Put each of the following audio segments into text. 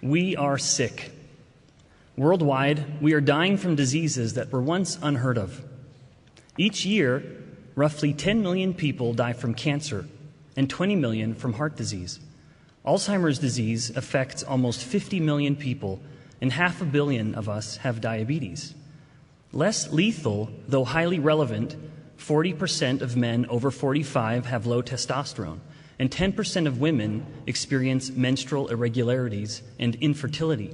We are sick. Worldwide, we are dying from diseases that were once unheard of. Each year, roughly 10 million people die from cancer and 20 million from heart disease. Alzheimer's disease affects almost 50 million people, and 500 million of us have diabetes. Less lethal, though highly relevant, 40% of men over 45 have low testosterone, and 10% of women experience menstrual irregularities and infertility.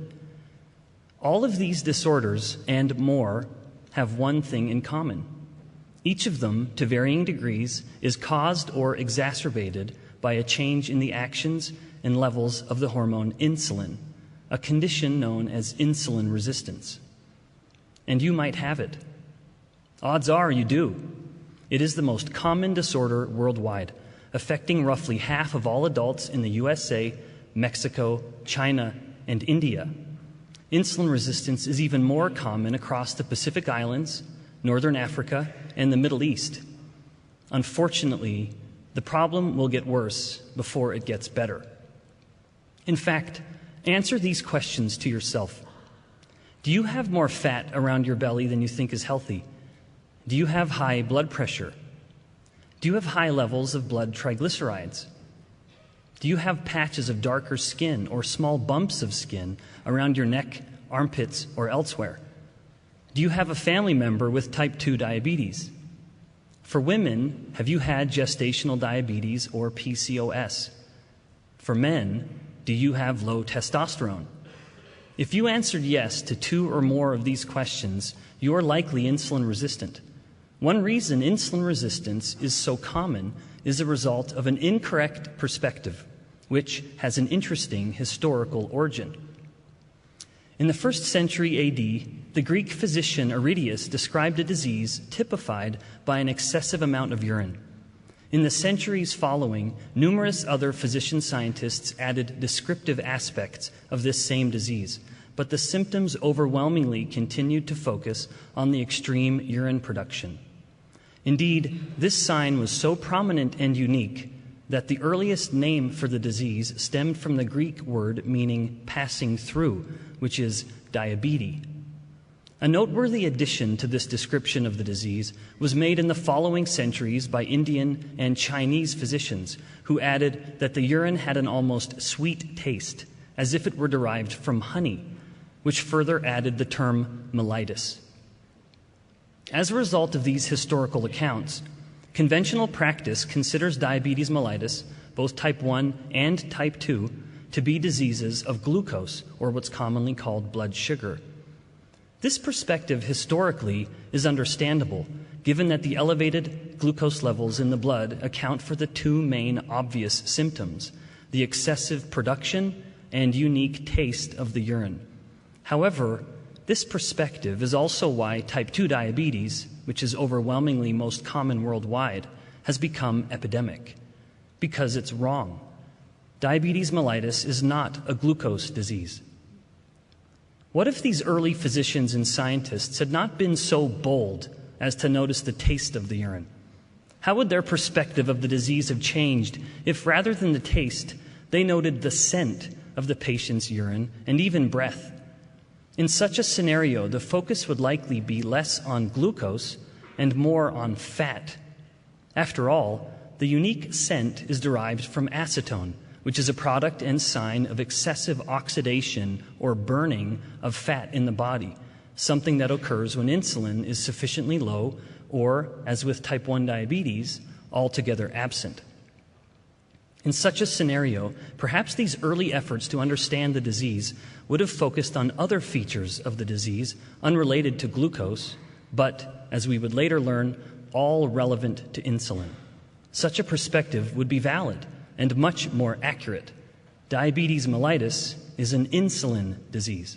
All of these disorders and more have one thing in common. Each of them, to varying degrees, is caused or exacerbated by a change in the actions and levels of the hormone insulin, a condition known as insulin resistance. And you might have it. Odds are you do. It is the most common disorder worldwide, affecting roughly half of all adults in the USA, Mexico, China, and India. Insulin resistance is even more common across the Pacific Islands, Northern Africa, and the Middle East. Unfortunately, the problem will get worse before it gets better. In fact, answer these questions to yourself. Do you have more fat around your belly than you think is healthy? Do you have high blood pressure? Do you have high levels of blood triglycerides? Do you have patches of darker skin or small bumps of skin around your neck, armpits, or elsewhere? Do you have a family member with type 2 diabetes? For women, have you had gestational diabetes or PCOS? For men, do you have low testosterone? If you answered yes to 2 or more of these questions, you are likely insulin resistant. One reason insulin resistance is so common is a result of an incorrect perspective, which has an interesting historical origin. In the 1st century AD, the Greek physician Aridius described a disease typified by an excessive amount of urine. In the centuries following, numerous other physician scientists added descriptive aspects of this same disease, but the symptoms overwhelmingly continued to focus on the extreme urine production. Indeed, this sign was so prominent and unique that the earliest name for the disease stemmed from the Greek word meaning passing through, which is diabetes. A noteworthy addition to this description of the disease was made in the following centuries by Indian and Chinese physicians, who added that the urine had an almost sweet taste, as if it were derived from honey, which further added the term mellitus. As a result of these historical accounts, conventional practice considers diabetes mellitus, both type 1 and type 2, to be diseases of glucose, or what's commonly called blood sugar. This perspective historically is understandable, given that the elevated glucose levels in the blood account for the 2 main obvious symptoms, the excessive production and unique taste of the urine. However, this perspective is also why type 2 diabetes, which is overwhelmingly most common worldwide, has become epidemic. Because it's wrong. Diabetes mellitus is not a glucose disease. What if these early physicians and scientists had not been so bold as to notice the taste of the urine? How would their perspective of the disease have changed if, rather than the taste, they noted the scent of the patient's urine and even breath? In such a scenario, the focus would likely be less on glucose and more on fat. After all, the unique scent is derived from acetone, which is a product and sign of excessive oxidation or burning of fat in the body, something that occurs when insulin is sufficiently low or, as with type 1 diabetes, altogether absent. In such a scenario, perhaps these early efforts to understand the disease would have focused on other features of the disease unrelated to glucose, but, as we would later learn, all relevant to insulin. Such a perspective would be valid and much more accurate. Diabetes mellitus is an insulin disease.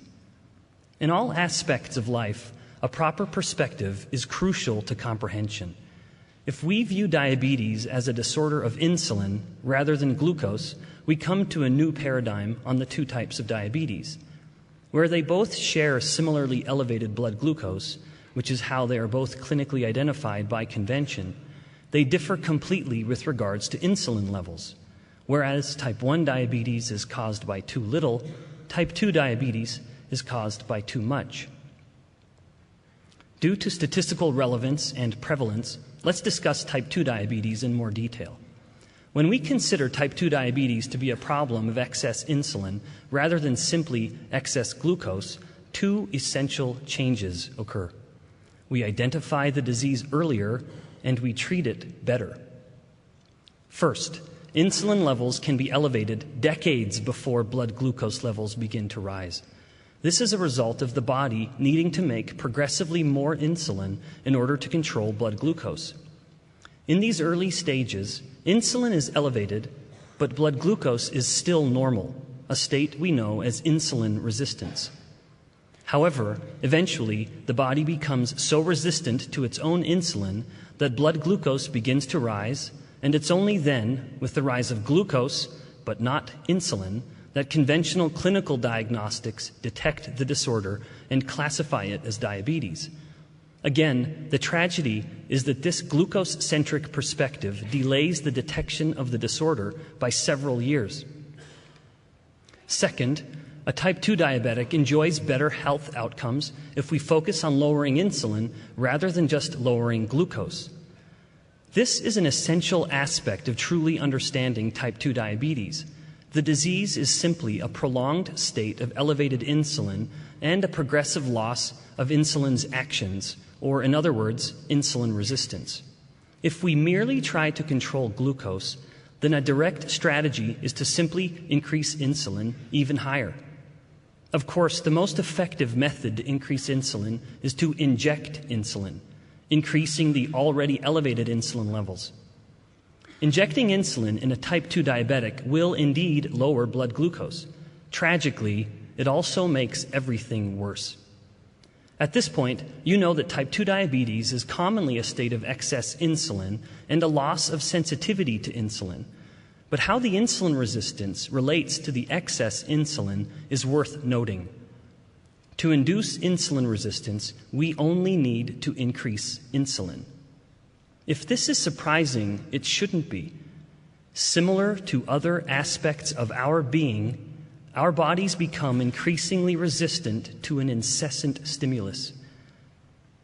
In all aspects of life, a proper perspective is crucial to comprehension. If we view diabetes as a disorder of insulin rather than glucose, we come to a new paradigm on the 2 types of diabetes. Where they both share similarly elevated blood glucose, which is how they are both clinically identified by convention, they differ completely with regards to insulin levels. Whereas type 1 diabetes is caused by too little, type 2 diabetes is caused by too much. Due to statistical relevance and prevalence, let's discuss type 2 diabetes in more detail. When we consider type 2 diabetes to be a problem of excess insulin rather than simply excess glucose, two essential changes occur. We identify the disease earlier and we treat it better. First, insulin levels can be elevated decades before blood glucose levels begin to rise. This is a result of the body needing to make progressively more insulin in order to control blood glucose. In these early stages, insulin is elevated, but blood glucose is still normal, a state we know as insulin resistance. However, eventually, the body becomes so resistant to its own insulin that blood glucose begins to rise, and it's only then, with the rise of glucose, but not insulin, that conventional clinical diagnostics detect the disorder and classify it as diabetes. Again, the tragedy is that this glucose-centric perspective delays the detection of the disorder by several years. Second, a type 2 diabetic enjoys better health outcomes if we focus on lowering insulin rather than just lowering glucose. This is an essential aspect of truly understanding type 2 diabetes. The disease is simply a prolonged state of elevated insulin and a progressive loss of insulin's actions, or in other words, insulin resistance. If we merely try to control glucose, then a direct strategy is to simply increase insulin even higher. Of course, the most effective method to increase insulin is to inject insulin, increasing the already elevated insulin levels. Injecting insulin in a type 2 diabetic will indeed lower blood glucose. Tragically, it also makes everything worse. At this point, you know that type 2 diabetes is commonly a state of excess insulin and a loss of sensitivity to insulin. But how the insulin resistance relates to the excess insulin is worth noting. To induce insulin resistance, we only need to increase insulin. If this is surprising, it shouldn't be. Similar to other aspects of our being, our bodies become increasingly resistant to an incessant stimulus.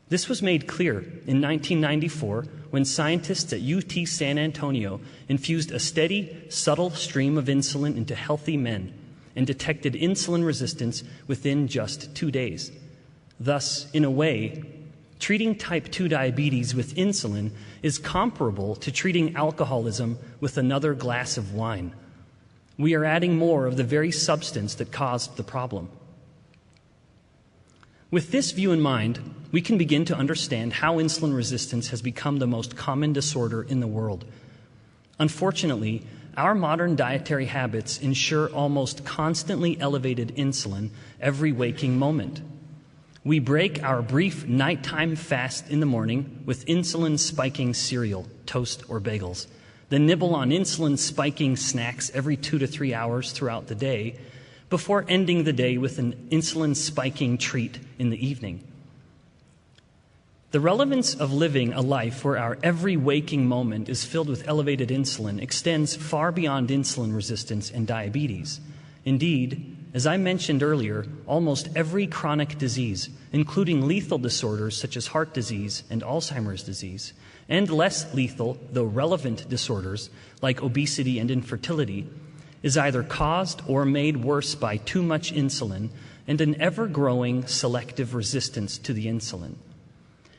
This was made clear in 1994 when scientists at UT San Antonio infused a steady, subtle stream of insulin into healthy men and detected insulin resistance within just 2 days. Thus, in a way, treating type 2 diabetes with insulin is comparable to treating alcoholism with another glass of wine. We are adding more of the very substance that caused the problem. With this view in mind, we can begin to understand how insulin resistance has become the most common disorder in the world. Unfortunately, our modern dietary habits ensure almost constantly elevated insulin every waking moment. We break our brief nighttime fast in the morning with insulin-spiking cereal, toast, or bagels, then nibble on insulin-spiking snacks every 2 to 3 hours throughout the day, before ending the day with an insulin-spiking treat in the evening. The relevance of living a life where our every waking moment is filled with elevated insulin extends far beyond insulin resistance and diabetes. Indeed, as I mentioned earlier, almost every chronic disease, including lethal disorders such as heart disease and Alzheimer's disease, and less lethal, though relevant disorders like obesity and infertility, is either caused or made worse by too much insulin and an ever-growing selective resistance to the insulin.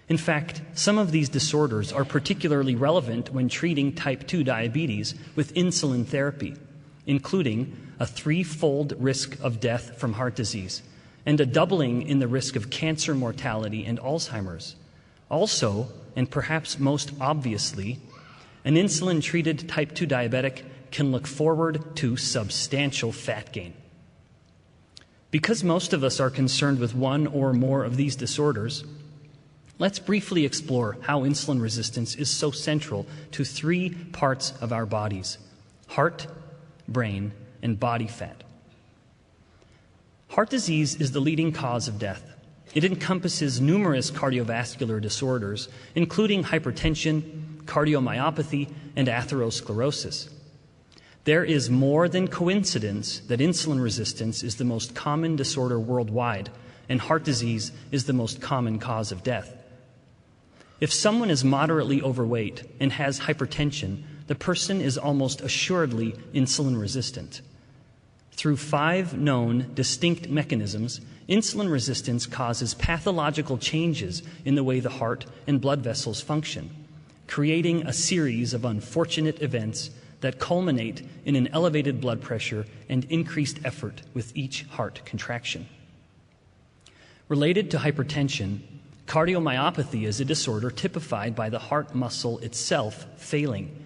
In fact, some of these disorders are particularly relevant when treating type 2 diabetes with insulin therapy, including a 3-fold risk of death from heart disease and a doubling in the risk of cancer mortality and Alzheimer's. Also, and perhaps most obviously, an insulin-treated type 2 diabetic can look forward to substantial fat gain. Because most of us are concerned with one or more of these disorders, let's briefly explore how insulin resistance is so central to 3 parts of our bodies: heart, brain, and body fat. Heart disease is the leading cause of death. It encompasses numerous cardiovascular disorders, including hypertension, cardiomyopathy, and atherosclerosis. There is more than coincidence that insulin resistance is the most common disorder worldwide, and heart disease is the most common cause of death. If someone is moderately overweight and has hypertension, the person is almost assuredly insulin resistant. Through 5 known distinct mechanisms, insulin resistance causes pathological changes in the way the heart and blood vessels function, creating a series of unfortunate events that culminate in an elevated blood pressure and increased effort with each heart contraction. Related to hypertension, cardiomyopathy is a disorder typified by the heart muscle itself failing.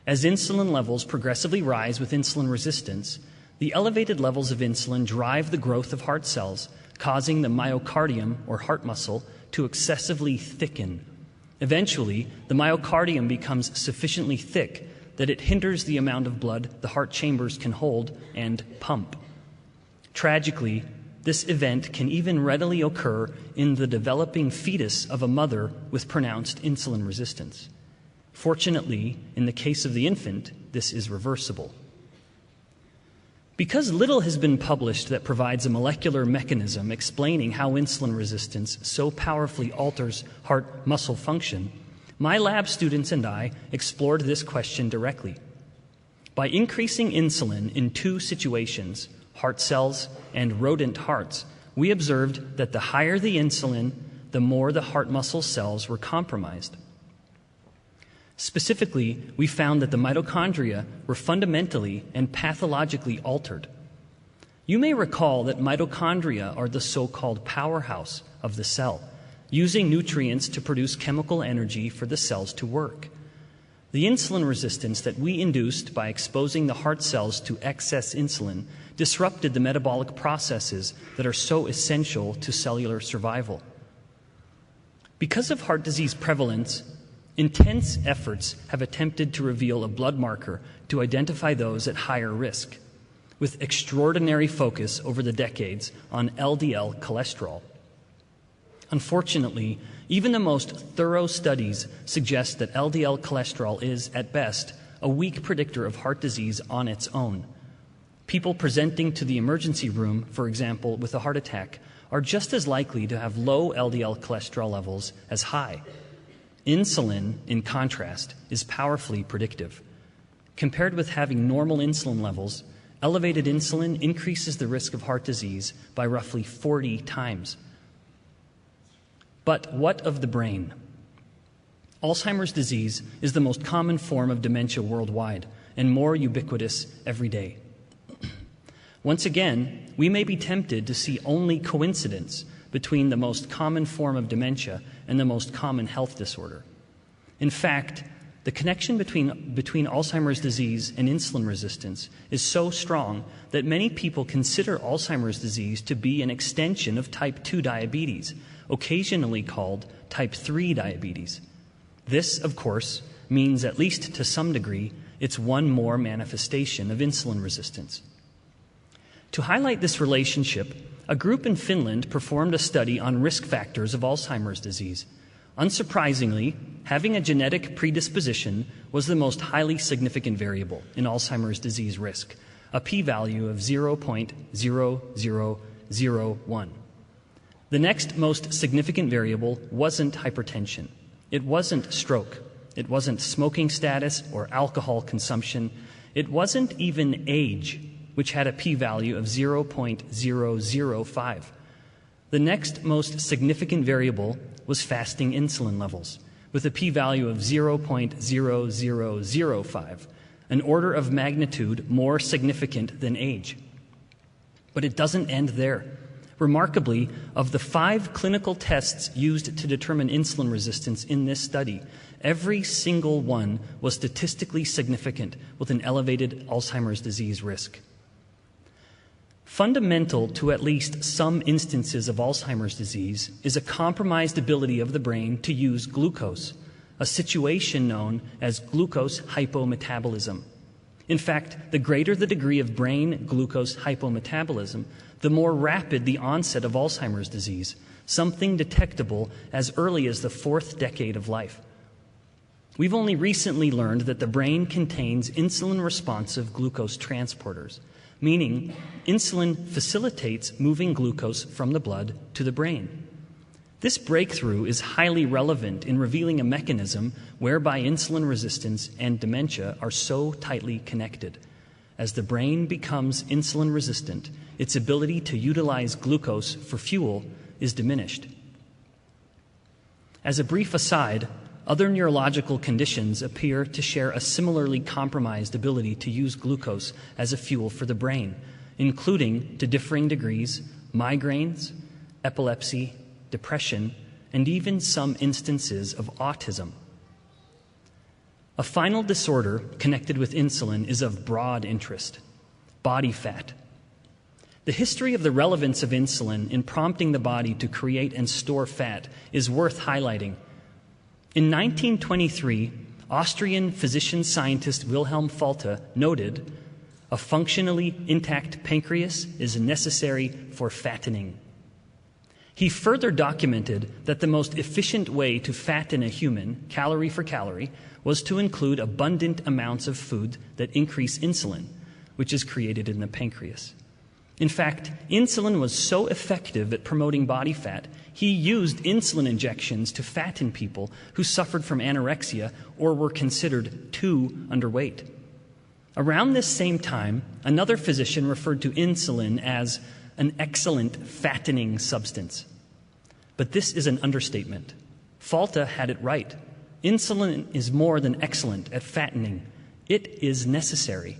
As insulin levels progressively rise with insulin resistance, the elevated levels of insulin drive the growth of heart cells, causing the myocardium, or heart muscle, to excessively thicken. Eventually, the myocardium becomes sufficiently thick that it hinders the amount of blood the heart chambers can hold and pump. Tragically, this event can even readily occur in the developing fetus of a mother with pronounced insulin resistance. Fortunately, in the case of the infant, this is reversible. Because little has been published that provides a molecular mechanism explaining how insulin resistance so powerfully alters heart muscle function, my lab students and I explored this question directly. By increasing insulin in 2 situations, heart cells and rodent hearts, we observed that the higher the insulin, the more the heart muscle cells were compromised. Specifically, we found that the mitochondria were fundamentally and pathologically altered. You may recall that mitochondria are the so-called powerhouse of the cell, using nutrients to produce chemical energy for the cells to work. The insulin resistance that we induced by exposing the heart cells to excess insulin disrupted the metabolic processes that are so essential to cellular survival. Because of heart disease prevalence, intense efforts have attempted to reveal a blood marker to identify those at higher risk, with extraordinary focus over the decades on LDL cholesterol. Unfortunately, even the most thorough studies suggest that LDL cholesterol is, at best, a weak predictor of heart disease on its own. People presenting to the emergency room, for example, with a heart attack, are just as likely to have low LDL cholesterol levels as high. Insulin, in contrast, is powerfully predictive. Compared with having normal insulin levels, elevated insulin increases the risk of heart disease by roughly 40 times. But what of the brain? Alzheimer's disease is the most common form of dementia worldwide and more ubiquitous every day. Once again, we may be tempted to see only coincidence between the most common form of dementia and the most common health disorder. In fact, the connection between Alzheimer's disease and insulin resistance is so strong that many people consider Alzheimer's disease to be an extension of type 2 diabetes, occasionally called type 3 diabetes. This, of course, means, at least to some degree, it's one more manifestation of insulin resistance. To highlight this relationship, a group in Finland performed a study on risk factors of Alzheimer's disease. Unsurprisingly, having a genetic predisposition was the most highly significant variable in Alzheimer's disease risk, a p-value of 0.0001. The next most significant variable wasn't hypertension. It wasn't stroke. It wasn't smoking status or alcohol consumption. It wasn't even age, which had a p-value of 0.005. The next most significant variable was fasting insulin levels, with a p-value of 0.0005, an order of magnitude more significant than age. But it doesn't end there. Remarkably, of the 5 clinical tests used to determine insulin resistance in this study, every single one was statistically significant with an elevated Alzheimer's disease risk. Fundamental to at least some instances of Alzheimer's disease is a compromised ability of the brain to use glucose, a situation known as glucose hypometabolism. In fact, the greater the degree of brain glucose hypometabolism, the more rapid the onset of Alzheimer's disease, something detectable as early as the 4th decade of life. We've only recently learned that the brain contains insulin-responsive glucose transporters, meaning insulin facilitates moving glucose from the blood to the brain. This breakthrough is highly relevant in revealing a mechanism whereby insulin resistance and dementia are so tightly connected. As the brain becomes insulin resistant, its ability to utilize glucose for fuel is diminished. As a brief aside, other neurological conditions appear to share a similarly compromised ability to use glucose as a fuel for the brain, including, to differing degrees, migraines, epilepsy, depression, and even some instances of autism. A final disorder connected with insulin is of broad interest: body fat. The history of the relevance of insulin in prompting the body to create and store fat is worth highlighting. In 1923, Austrian physician-scientist Wilhelm Folta noted, "A functionally intact pancreas is necessary for fattening." He further documented that the most efficient way to fatten a human, calorie for calorie, was to include abundant amounts of food that increase insulin, which is created in the pancreas. In fact, insulin was so effective at promoting body fat, he used insulin injections to fatten people who suffered from anorexia or were considered too underweight. Around this same time, another physician referred to insulin as an excellent fattening substance. But this is an understatement. Folta had it right. Insulin is more than excellent at fattening. It is necessary.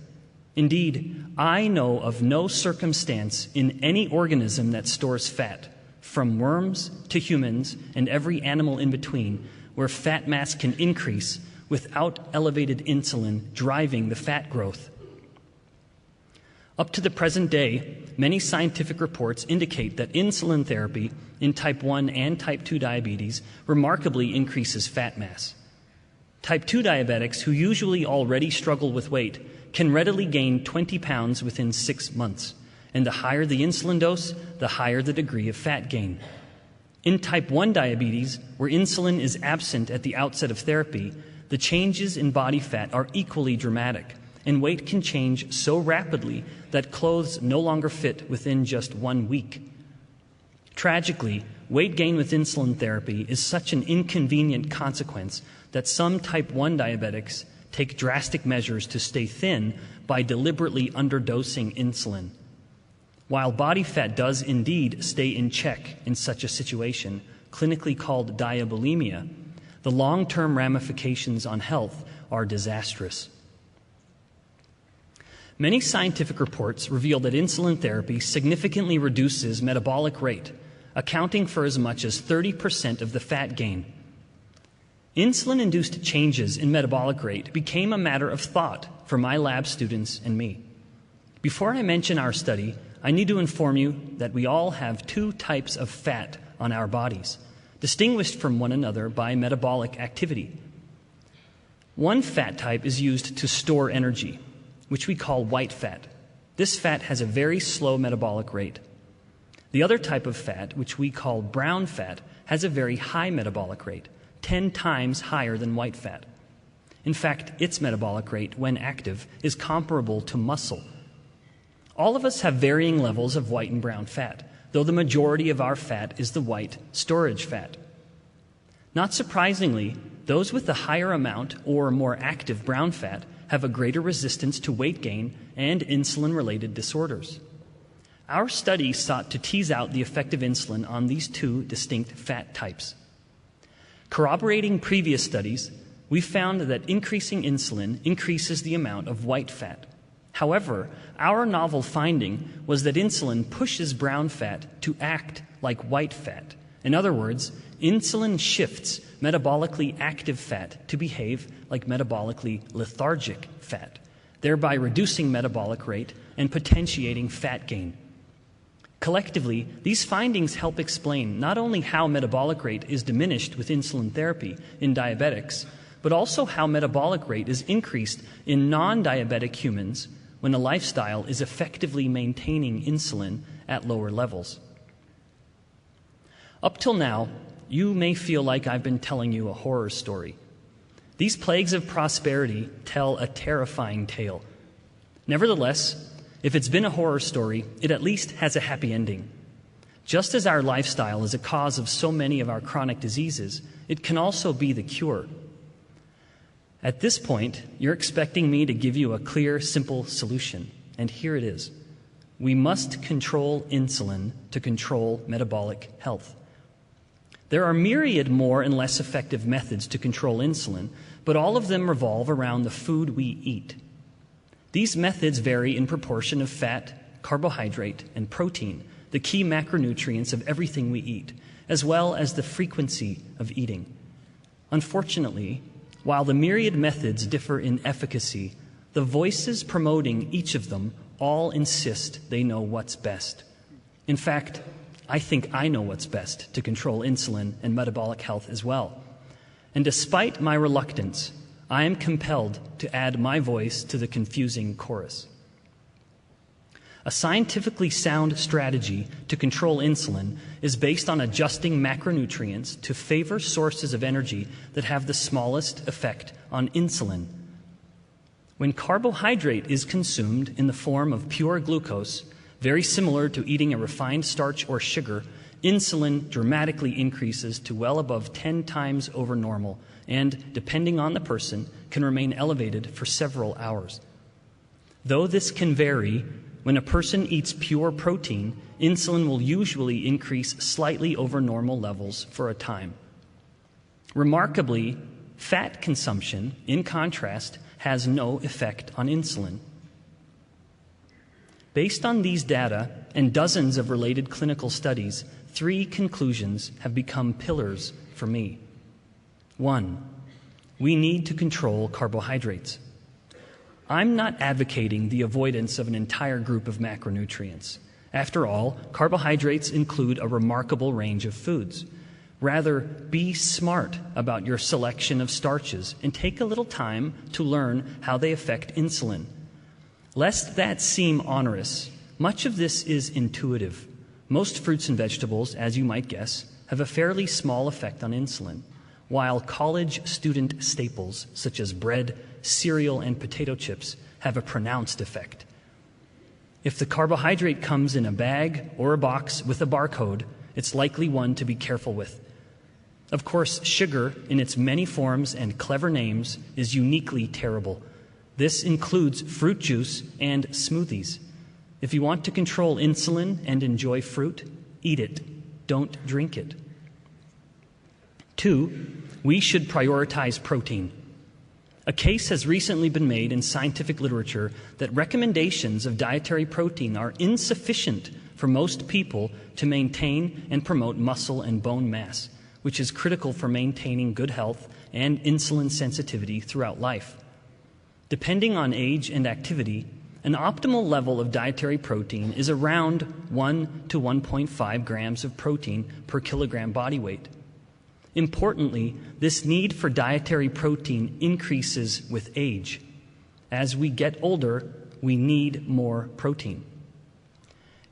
Indeed, I know of no circumstance in any organism that stores fat, from worms to humans and every animal in between, where fat mass can increase without elevated insulin driving the fat growth. Up to the present day, many scientific reports indicate that insulin therapy in type 1 and type 2 diabetes remarkably increases fat mass. Type 2 diabetics, who usually already struggle with weight, can readily gain 20 pounds within 6 months, and the higher the insulin dose, the higher the degree of fat gain. In type 1 diabetes, where insulin is absent at the outset of therapy, the changes in body fat are equally dramatic, and weight can change so rapidly that clothes no longer fit within just 1 week. Tragically, weight gain with insulin therapy is such an inconvenient consequence that some type 1 diabetics take drastic measures to stay thin by deliberately underdosing insulin. While body fat does indeed stay in check in such a situation, clinically called diabulimia, the long-term ramifications on health are disastrous. Many scientific reports reveal that insulin therapy significantly reduces metabolic rate, accounting for as much as 30% of the fat gain. Insulin-induced changes in metabolic rate became a matter of thought for my lab students and me. Before I mention our study, I need to inform you that we all have 2 types of fat on our bodies, distinguished from one another by metabolic activity. One fat type is used to store energy, which we call white fat. This fat has a very slow metabolic rate. The other type of fat, which we call brown fat, has a very high metabolic rate, 10 times higher than white fat. In fact, its metabolic rate, when active, is comparable to muscle. All of us have varying levels of white and brown fat, though the majority of our fat is the white storage fat. Not surprisingly, those with the higher amount or more active brown fat have a greater resistance to weight gain and insulin-related disorders. Our study sought to tease out the effect of insulin on these 2 distinct fat types. Corroborating previous studies, we found that increasing insulin increases the amount of white fat. However, our novel finding was that insulin pushes brown fat to act like white fat. In other words, insulin shifts metabolically active fat to behave like metabolically lethargic fat, thereby reducing metabolic rate and potentiating fat gain. Collectively, these findings help explain not only how metabolic rate is diminished with insulin therapy in diabetics, but also how metabolic rate is increased in non-diabetic humans when a lifestyle is effectively maintaining insulin at lower levels. Up till now, you may feel like I've been telling you a horror story. These plagues of prosperity tell a terrifying tale. Nevertheless, if it's been a horror story, it at least has a happy ending. Just as our lifestyle is a cause of so many of our chronic diseases, it can also be the cure. At this point, you're expecting me to give you a clear, simple solution, and here it is. We must control insulin to control metabolic health. There are myriad more and less effective methods to control insulin, but all of them revolve around the food we eat. These methods vary in proportion of fat, carbohydrate, and protein, the key macronutrients of everything we eat, as well as the frequency of eating. Unfortunately, while the myriad methods differ in efficacy, the voices promoting each of them all insist they know what's best. In fact, I think I know what's best to control insulin and metabolic health as well. And despite my reluctance, I am compelled to add my voice to the confusing chorus. A scientifically sound strategy to control insulin is based on adjusting macronutrients to favor sources of energy that have the smallest effect on insulin. When carbohydrate is consumed in the form of pure glucose, very similar to eating a refined starch or sugar, insulin dramatically increases to well above 10 times over normal and, depending on the person, can remain elevated for several hours. Though this can vary, when a person eats pure protein, insulin will usually increase slightly over normal levels for a time. Remarkably, fat consumption, in contrast, has no effect on insulin. Based on these data and dozens of related clinical studies, 3 conclusions have become pillars for me. 1, we need to control carbohydrates. I'm not advocating the avoidance of an entire group of macronutrients. After all, carbohydrates include a remarkable range of foods. Rather, be smart about your selection of starches and take a little time to learn how they affect insulin. Lest that seem onerous, much of this is intuitive. Most fruits and vegetables, as you might guess, have a fairly small effect on insulin, while college student staples such as bread, cereal, and potato chips have a pronounced effect. If the carbohydrate comes in a bag or a box with a barcode, it's likely one to be careful with. Of course, sugar, in its many forms and clever names, is uniquely terrible. This includes fruit juice and smoothies. If you want to control insulin and enjoy fruit, eat it. Don't drink it. 2, we should prioritize protein. A case has recently been made in scientific literature that recommendations of dietary protein are insufficient for most people to maintain and promote muscle and bone mass, which is critical for maintaining good health and insulin sensitivity throughout life. Depending on age and activity, an optimal level of dietary protein is around 1 to 1.5 grams of protein per kilogram body weight. Importantly, this need for dietary protein increases with age. As we get older, we need more protein.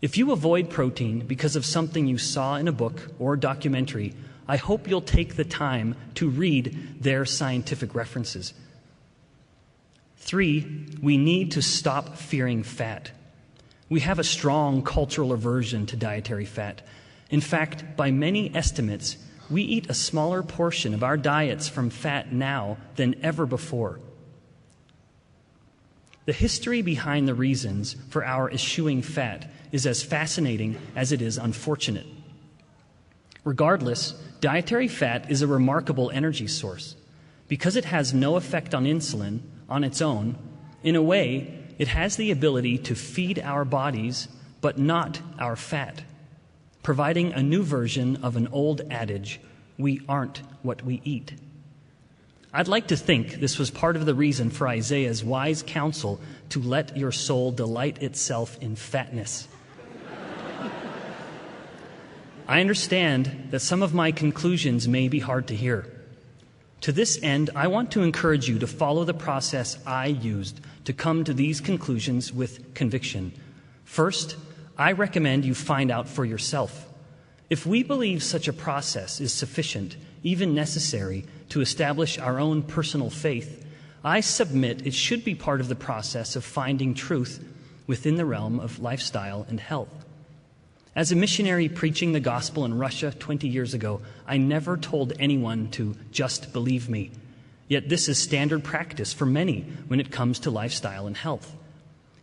If you avoid protein because of something you saw in a book or documentary, I hope you'll take the time to read their scientific references. 3, we need to stop fearing fat. We have a strong cultural aversion to dietary fat. In fact, by many estimates, we eat a smaller portion of our diets from fat now than ever before. The history behind the reasons for our eschewing fat is as fascinating as it is unfortunate. Regardless, dietary fat is a remarkable energy source. Because it has no effect on insulin on its own, in a way, it has the ability to feed our bodies, but not our fat, providing a new version of an old adage, we aren't what we eat. I'd like to think this was part of the reason for Isaiah's wise counsel to let your soul delight itself in fatness. I understand that some of my conclusions may be hard to hear. To this end, I want to encourage you to follow the process I used to come to these conclusions with conviction. First, I recommend you find out for yourself. If we believe such a process is sufficient, even necessary, to establish our own personal faith, I submit it should be part of the process of finding truth within the realm of lifestyle and health. As a missionary preaching the gospel in Russia 20 years ago, I never told anyone to just believe me. Yet this is standard practice for many when it comes to lifestyle and health.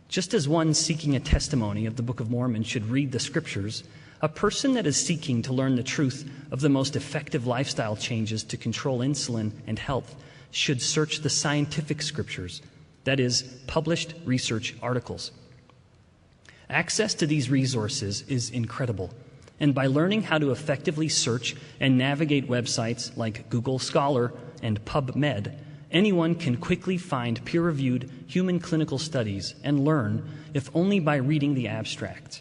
Just as one seeking a testimony of the Book of Mormon should read the Scriptures, a person that is seeking to learn the truth of the most effective lifestyle changes to control insulin and health should search the scientific Scriptures, that is, published research articles. Access to these resources is incredible, and by learning how to effectively search and navigate websites like Google Scholar and PubMed, anyone can quickly find peer-reviewed human clinical studies and learn, if only by reading the abstracts.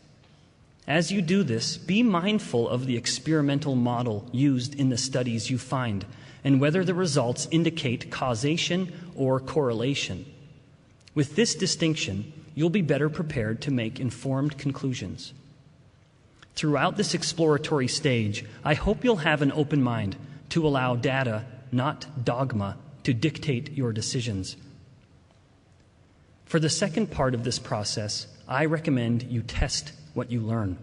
As you do this, be mindful of the experimental model used in the studies you find and whether the results indicate causation or correlation. With this distinction, you'll be better prepared to make informed conclusions. Throughout this exploratory stage, I hope you'll have an open mind to allow data, not dogma, to dictate your decisions. For the second part of this process, I recommend you test what you learn.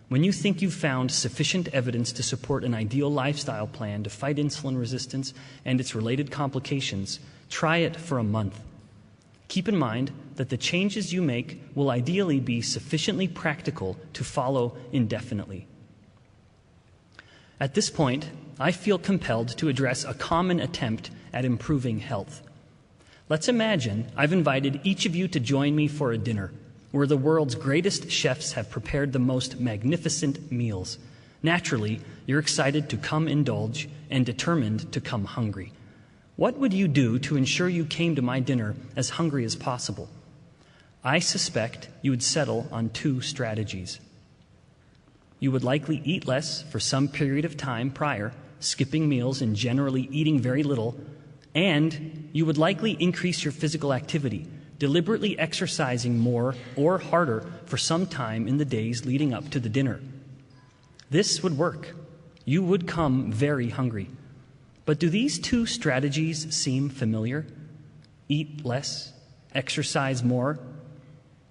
When you think you've found sufficient evidence to support an ideal lifestyle plan to fight insulin resistance and its related complications, try it for a month. Keep in mind that the changes you make will ideally be sufficiently practical to follow indefinitely. At this point, I feel compelled to address a common attempt at improving health. Let's imagine I've invited each of you to join me for a dinner where the world's greatest chefs have prepared the most magnificent meals. Naturally, you're excited to come indulge and determined to come hungry. What would you do to ensure you came to my dinner as hungry as possible? I suspect you would settle on two strategies. You would likely eat less for some period of time prior, skipping meals and generally eating very little, and you would likely increase your physical activity, deliberately exercising more or harder for some time in the days leading up to the dinner. This would work. You would come very hungry. But do these two strategies seem familiar? Eat less, exercise more.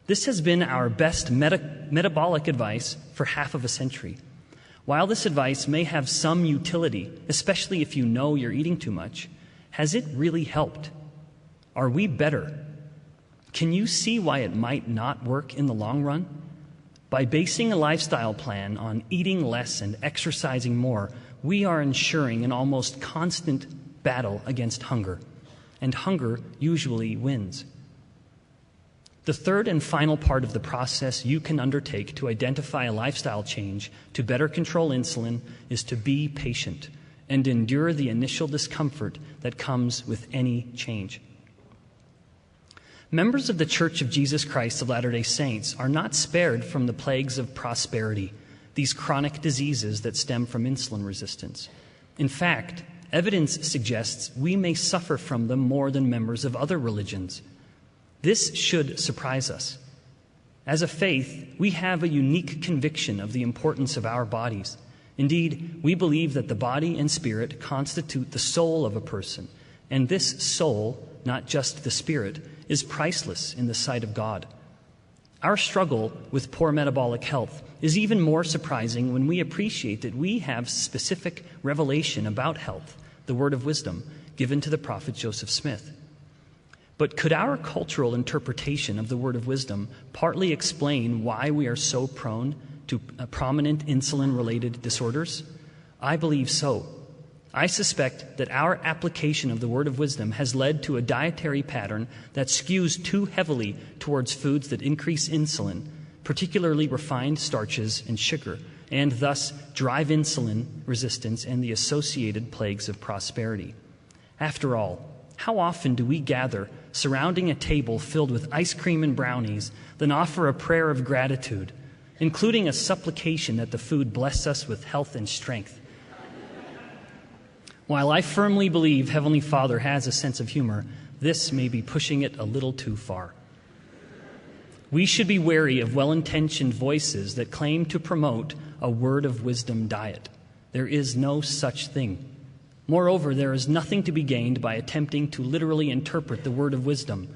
This has been our best metabolic advice for half of a century. While this advice may have some utility, especially if you know you're eating too much, has it really helped? Are we better? Can you see why it might not work in the long run? By basing a lifestyle plan on eating less and exercising more, we are ensuring an almost constant battle against hunger, and hunger usually wins. The third and final part of the process you can undertake to identify a lifestyle change to better control insulin is to be patient and endure the initial discomfort that comes with any change. Members of the Church of Jesus Christ of Latter-day Saints are not spared from the plagues of prosperity, these chronic diseases that stem from insulin resistance. In fact, evidence suggests we may suffer from them more than members of other religions. This should surprise us. As a faith, we have a unique conviction of the importance of our bodies. Indeed, we believe that the body and spirit constitute the soul of a person, and this soul, not just the spirit, is priceless in the sight of God. Our struggle with poor metabolic health is even more surprising when we appreciate that we have specific revelation about health, the word of wisdom, given to the prophet Joseph Smith. But could our cultural interpretation of the word of wisdom partly explain why we are so prone to prominent insulin-related disorders? I believe so. I suspect that our application of the word of wisdom has led to a dietary pattern that skews too heavily towards foods that increase insulin, particularly refined starches and sugar, and thus drive insulin resistance and the associated plagues of prosperity. After all, how often do we gather surrounding a table filled with ice cream and brownies, then offer a prayer of gratitude, including a supplication that the food bless us with health and strength? While I firmly believe Heavenly Father has a sense of humor, this may be pushing it a little too far. We should be wary of well-intentioned voices that claim to promote a word of wisdom diet. There is no such thing. Moreover, there is nothing to be gained by attempting to literally interpret the word of wisdom,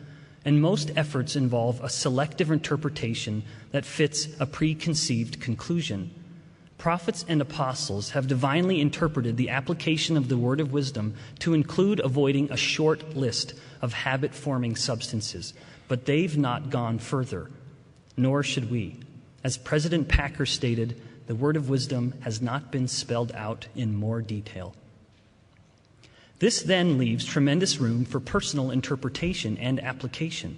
and most efforts involve a selective interpretation that fits a preconceived conclusion. Prophets and apostles have divinely interpreted the application of the word of wisdom to include avoiding a short list of habit-forming substances, but they've not gone further, nor should we. As President Packer stated, the word of wisdom has not been spelled out in more detail. This then leaves tremendous room for personal interpretation and application.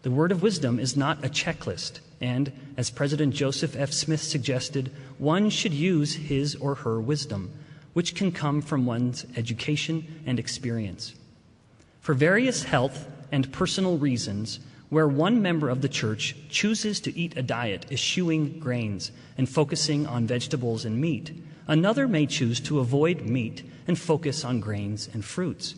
The word of wisdom is not a checklist, and, as President Joseph F. Smith suggested, one should use his or her wisdom, which can come from one's education and experience. For various health and personal reasons, where one member of the church chooses to eat a diet eschewing grains and focusing on vegetables and meat, another may choose to avoid meat and focus on grains and fruits.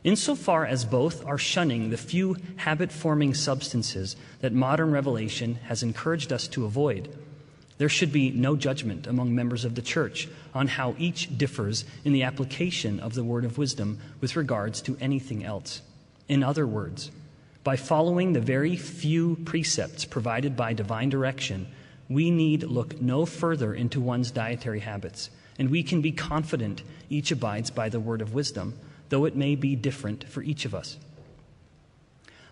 Insofar as both are shunning the few habit-forming substances that modern revelation has encouraged us to avoid, there should be no judgment among members of the church on how each differs in the application of the word of wisdom with regards to anything else. In other words, by following the very few precepts provided by divine direction, we need look no further into one's dietary habits, and we can be confident each abides by the word of wisdom, though it may be different for each of us.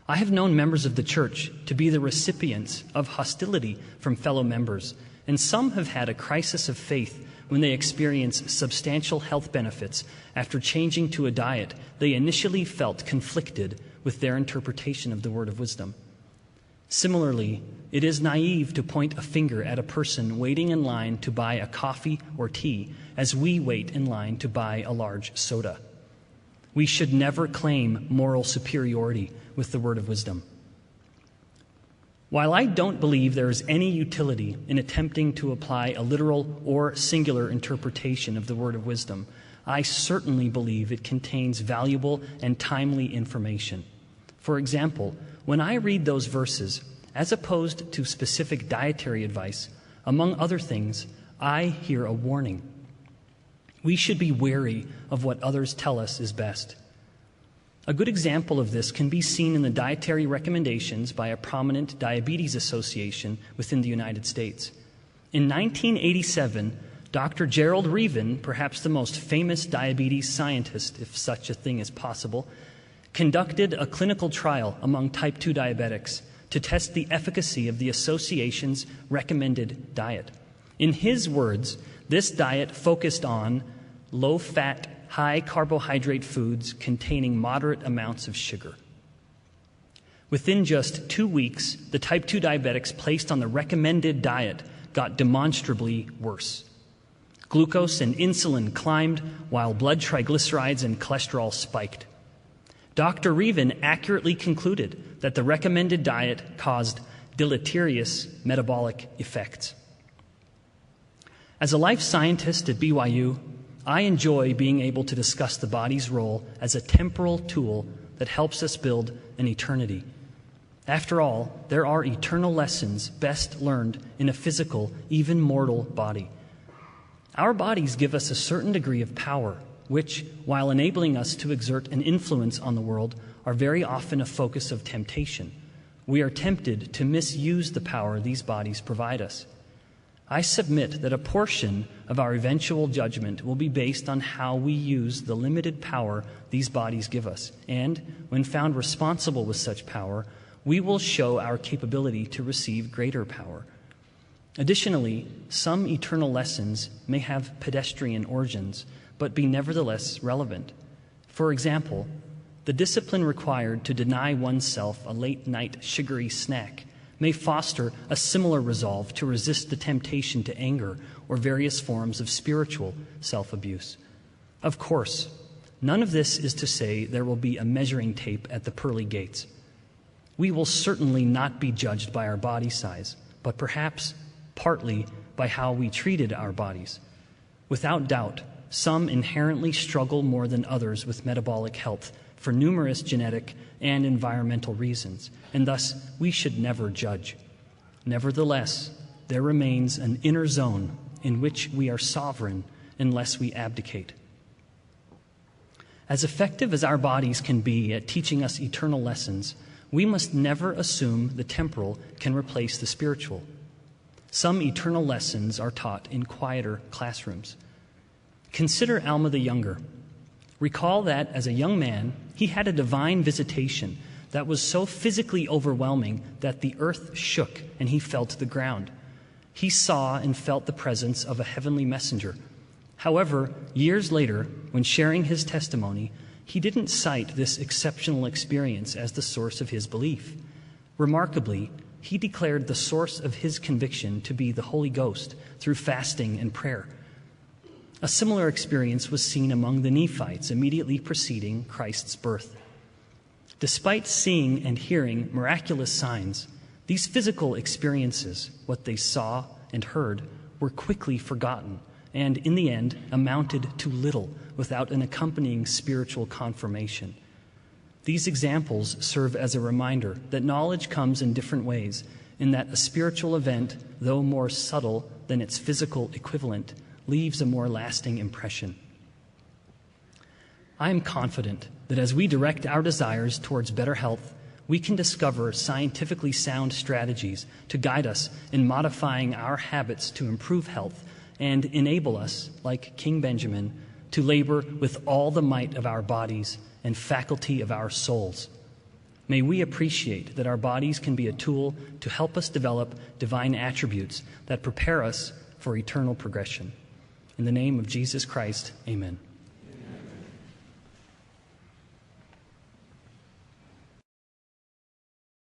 I have known members of the church to be the recipients of hostility from fellow members, and some have had a crisis of faith when they experience substantial health benefits after changing to a diet they initially felt conflicted with their interpretation of the word of wisdom. Similarly, it is naive to point a finger at a person waiting in line to buy a coffee or tea as we wait in line to buy a large soda. We should never claim moral superiority with the word of wisdom. While I don't believe there is any utility in attempting to apply a literal or singular interpretation of the word of wisdom, I certainly believe it contains valuable and timely information. For example, when I read those verses, as opposed to specific dietary advice, among other things, I hear a warning. We should be wary of what others tell us is best. A good example of this can be seen in the dietary recommendations by a prominent diabetes association within the United States. In 1987, Dr. Gerald Reaven, perhaps the most famous diabetes scientist, if such a thing is possible, conducted a clinical trial among type 2 diabetics to test the efficacy of the association's recommended diet. In his words, this diet focused on low-fat, high-carbohydrate foods containing moderate amounts of sugar. Within just 2 weeks, the type 2 diabetics placed on the recommended diet got demonstrably worse. Glucose and insulin climbed, while blood triglycerides and cholesterol spiked. Dr. Reaven accurately concluded that the recommended diet caused deleterious metabolic effects. As a life scientist at BYU, I enjoy being able to discuss the body's role as a temporal tool that helps us build an eternity. After all, there are eternal lessons best learned in a physical, even mortal body. Our bodies give us a certain degree of power, which, while enabling us to exert an influence on the world, are very often a focus of temptation. We are tempted to misuse the power these bodies provide us. I submit that a portion of our eventual judgment will be based on how we use the limited power these bodies give us, and, when found responsible with such power, we will show our capability to receive greater power. Additionally, some eternal lessons may have pedestrian origins, but be nevertheless relevant. For example, the discipline required to deny oneself a late-night sugary snack may foster a similar resolve to resist the temptation to anger or various forms of spiritual self-abuse. Of course, none of this is to say there will be a measuring tape at the pearly gates. We will certainly not be judged by our body size, but perhaps partly by how we treated our bodies. Without doubt, some inherently struggle more than others with metabolic health for numerous genetic and environmental reasons, and thus we should never judge. Nevertheless, there remains an inner zone in which we are sovereign unless we abdicate. As effective as our bodies can be at teaching us eternal lessons, we must never assume the temporal can replace the spiritual. Some eternal lessons are taught in quieter classrooms. Consider Alma the Younger. Recall that as a young man, he had a divine visitation that was so physically overwhelming that the earth shook and he fell to the ground. He saw and felt the presence of a heavenly messenger. However, years later, when sharing his testimony, he didn't cite this exceptional experience as the source of his belief. Remarkably, he declared the source of his conviction to be the Holy Ghost through fasting and prayer. A similar experience was seen among the Nephites immediately preceding Christ's birth. Despite seeing and hearing miraculous signs, these physical experiences, what they saw and heard, were quickly forgotten and, in the end, amounted to little without an accompanying spiritual confirmation. These examples serve as a reminder that knowledge comes in different ways, in that a spiritual event, though more subtle than its physical equivalent, leaves a more lasting impression. I am confident that as we direct our desires towards better health, we can discover scientifically sound strategies to guide us in modifying our habits to improve health and enable us, like King Benjamin, to labor with all the might of our bodies and faculty of our souls. May we appreciate that our bodies can be a tool to help us develop divine attributes that prepare us for eternal progression. In the name of Jesus Christ, amen.